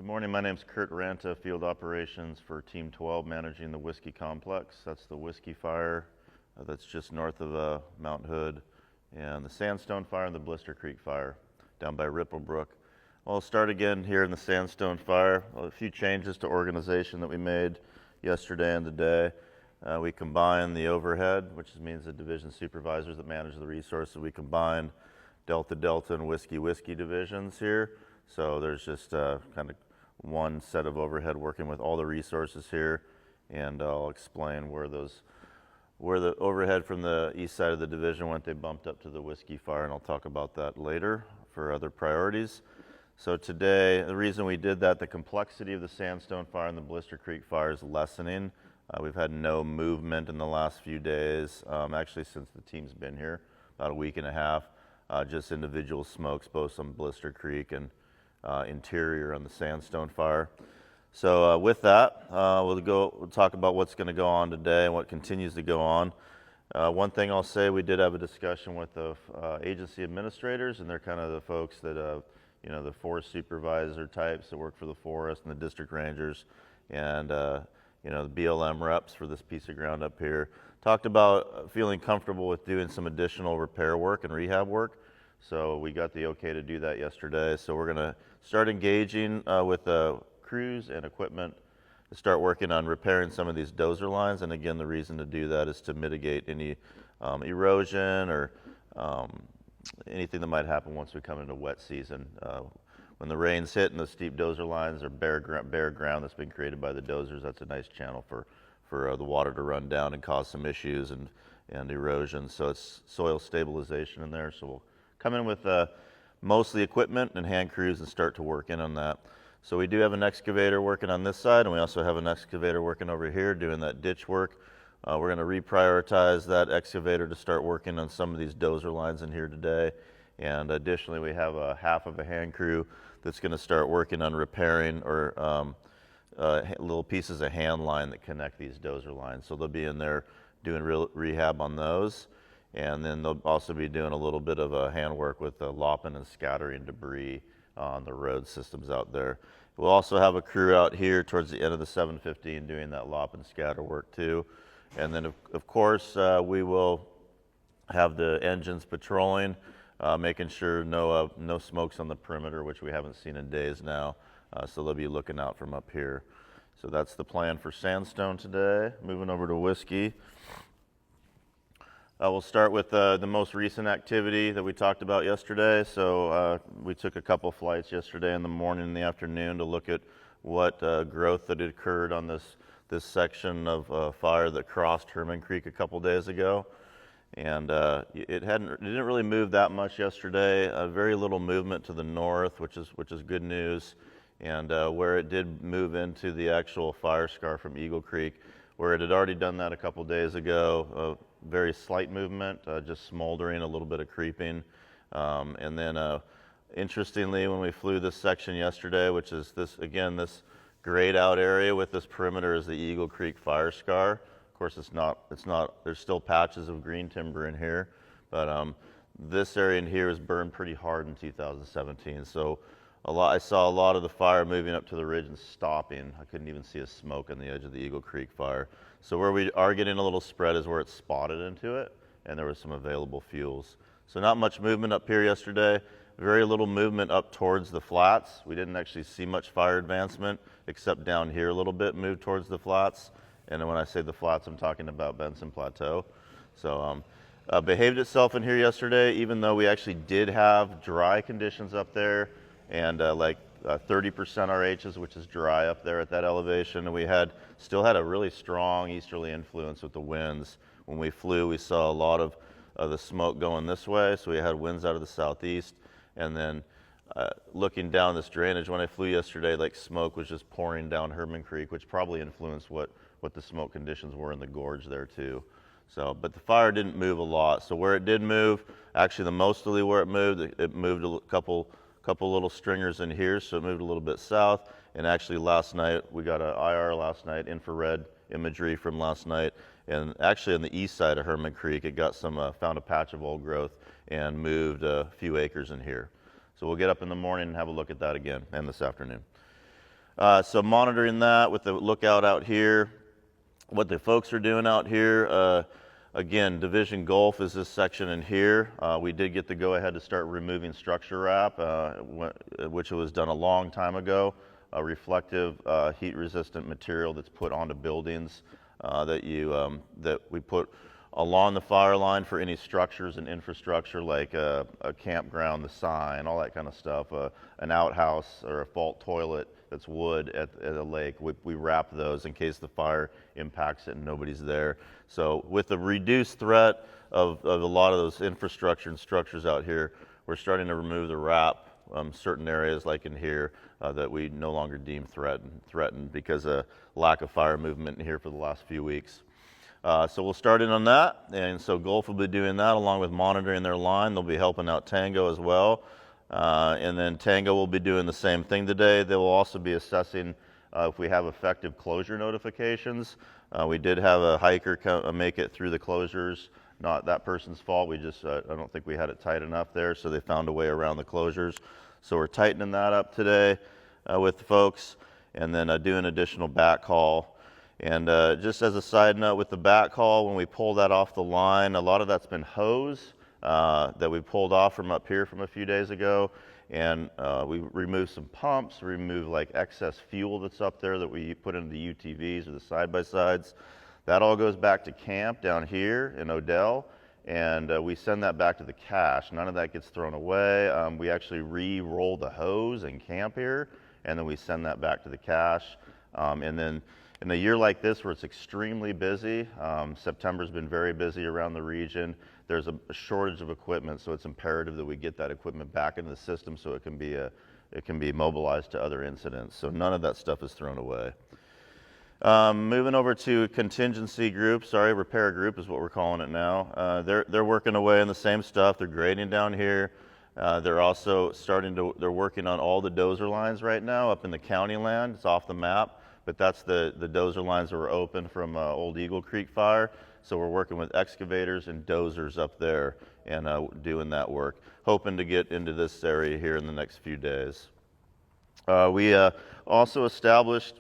Good morning, my name is Kurt Ranta, Field Operations for Team 12, managing the Whisky Complex. That's the Whisky Fire that's just north of Mount Hood, and the Sandstone Fire and the Blister Creek Fire down by Ripplebrook. I'll start again here in the Sandstone Fire. A few changes to organization that we made yesterday and today. We combined the overhead, which means the division supervisors that manage the resources. We combined Delta and Whisky divisions here. So there's just kind of one set of overhead working with all the resources here, and I'll explain where the overhead from the east side of the division went. They bumped up to the Whisky Fire, and I'll talk about that later for other priorities. So today, the reason we did that, the complexity of the Sandstone Fire and the Blister Creek Fire is lessening. We've had no movement in the last few days, actually since the team's been here, about a week and a half, just individual smokes, both on Blister Creek and interior on the Sandstone Fire. So with that, we'll talk about what's going to go on today and what continues to go on. One thing I'll say, we did have a discussion with the agency administrators, and they're kind of the folks that, the forest supervisor types that work for the forest and the district rangers, and the BLM reps for this piece of ground up here. Talked about feeling comfortable with doing some additional repair work and rehab work. So we got the okay to do that yesterday. So we're going to start engaging with crews and equipment to start working on repairing some of these dozer lines. And again, the reason to do that is to mitigate any erosion or anything that might happen once we come into wet season. When the rains hit and the steep dozer lines are bare ground that's been created by the dozers, that's a nice channel for the water to run down and cause some issues and erosion. So it's soil stabilization in there. So we'll come in with mostly equipment and hand crews and start to work in on that. So we do have an excavator working on this side, and we also have an excavator working over here doing that ditch work. We're going to reprioritize that excavator to start working on some of these dozer lines in here today. And additionally, we have a half of a hand crew that's going to start working on repairing or little pieces of hand line that connect these dozer lines. So they'll be in there doing rehab on those. And then they'll also be doing a little bit of handwork with lopping and scattering debris on the road systems out there. We'll also have a crew out here towards the end of the 715 doing that lop and scatter work too. And then of course we will have the engines patrolling, making sure no smokes on the perimeter, which we haven't seen in days now. So they'll be looking out from up here. So that's the plan for Sandstone today. Moving over to Whisky. We'll start with the most recent activity that we talked about yesterday. So we took a couple flights yesterday in the morning and the afternoon to look at what growth that had occurred on this section of fire that crossed Herman Creek a couple days ago. And it didn't really move that much yesterday. Very little movement to the north, which is good news. And where it did move into the actual fire scar from Eagle Creek, where it had already done that a couple days ago, very slight movement, just smoldering, a little bit of creeping. And then interestingly, when we flew this section yesterday, which is this grayed out area with this perimeter is the Eagle Creek fire scar. Of course, it's not, there's still patches of green timber in here, but this area in here is burned pretty hard in 2017. So I saw a lot of the fire moving up to the ridge and stopping. I couldn't even see a smoke on the edge of the Eagle Creek fire. So where we are getting a little spread is where it's spotted into it, and there was some available fuels. So not much movement up here yesterday, very little movement up towards the flats. We didn't actually see much fire advancement, except down here a little bit, moved towards the flats. And when I say the flats, I'm talking about Benson Plateau. So behaved itself in here yesterday, even though we actually did have dry conditions up there, and 30% RHs, which is dry up there at that elevation. And we still had a really strong easterly influence with the winds. When we flew, we saw a lot of the smoke going this way, so we had winds out of the southeast. And then looking down this drainage, when I flew yesterday, smoke was just pouring down Herman Creek, which probably influenced what the smoke conditions were in the gorge there too. So, but the fire didn't move a lot. So where it did move, actually the mostly where it moved a couple little stringers in here, so it moved a little bit south. And actually last night, we got an IR last night, infrared imagery from last night. And actually on the east side of Herman Creek, it got found a patch of old growth and moved a few acres in here. So we'll get up in the morning and have a look at that again, and this afternoon. So monitoring that with the lookout out here, what the folks are doing out here. Again, Division Gulf is this section in here. We did get the go-ahead to start removing structure wrap, which was done a long time ago. A reflective, heat-resistant material that's put onto buildings that we put along the fire line for any structures and infrastructure like a campground, the sign, all that kind of stuff. An outhouse or a vault toilet that's wood at a lake. We wrap those in case the fire impacts it and nobody's there. So with the reduced threat of a lot of those infrastructure and structures out here, we're starting to remove the wrap, certain areas like in here that we no longer deem threatened because of lack of fire movement in here for the last few weeks. So we'll start in on that, and so Gulf will be doing that along with monitoring their line. They'll be helping out Tango as well, and then Tango will be doing the same thing today. They will also be assessing if we have effective closure notifications. We did have a hiker make it through the closures. Not that person's fault. We just, I don't think we had it tight enough there, so they found a way around the closures. So we're tightening that up today with the folks, and then doing additional backhaul. And just as a side note with the backhaul, when we pull that off the line, a lot of that's been hose that we pulled off from up here from a few days ago. And we removed some pumps, removed like excess fuel that's up there that we put into the UTVs or the side-by-sides. That all goes back to camp down here in Odell, and we send that back to the cache. None of that gets thrown away. We actually re-roll the hose in camp here, and then we send that back to the cache. And then in a year like this where it's extremely busy, September's been very busy around the region, there's a shortage of equipment, so it's imperative that we get that equipment back into the system so it can be mobilized to other incidents. So none of that stuff is thrown away. Moving over to contingency group, repair group is what we're calling it now. They're working away on the same stuff. They're grading down here. They're also they're working on all the dozer lines right now up in the county land. It's off the map, but that's the dozer lines that were open from Old Eagle Creek fire. So we're working with excavators and dozers up there and doing that work, hoping to get into this area here in the next few days. We also reestablished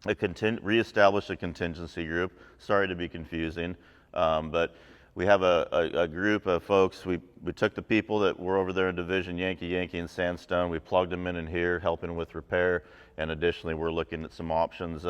a contingency group. Sorry to be confusing, but we have a group of folks. We took the people that were over there in Division Yankee, and Sandstone. We plugged them in here, helping with repair, and additionally, we're looking at some options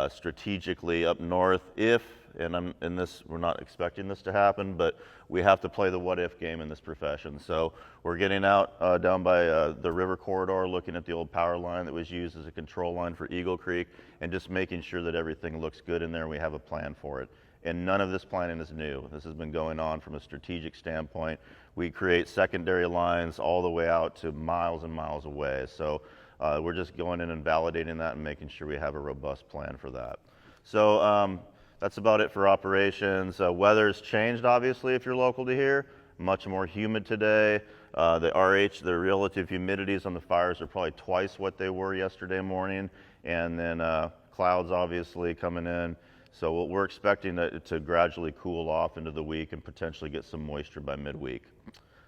strategically up north. We're not expecting this to happen, but we have to play the what-if game in this profession. So we're getting out down by the river corridor, looking at the old power line that was used as a control line for Eagle Creek, and just making sure that everything looks good in there and we have a plan for it. And none of this planning is new. This has been going on from a strategic standpoint. We create secondary lines all the way out to miles and miles away. So we're just going in and validating that and making sure we have a robust plan for that. So that's about it for operations. Weather's changed, obviously, if you're local to here. Much more humid today. The relative humidities on the fires are probably twice what they were yesterday morning. And then clouds obviously coming in. So we're expecting to gradually cool off into the week and potentially get some moisture by midweek.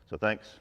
So thanks.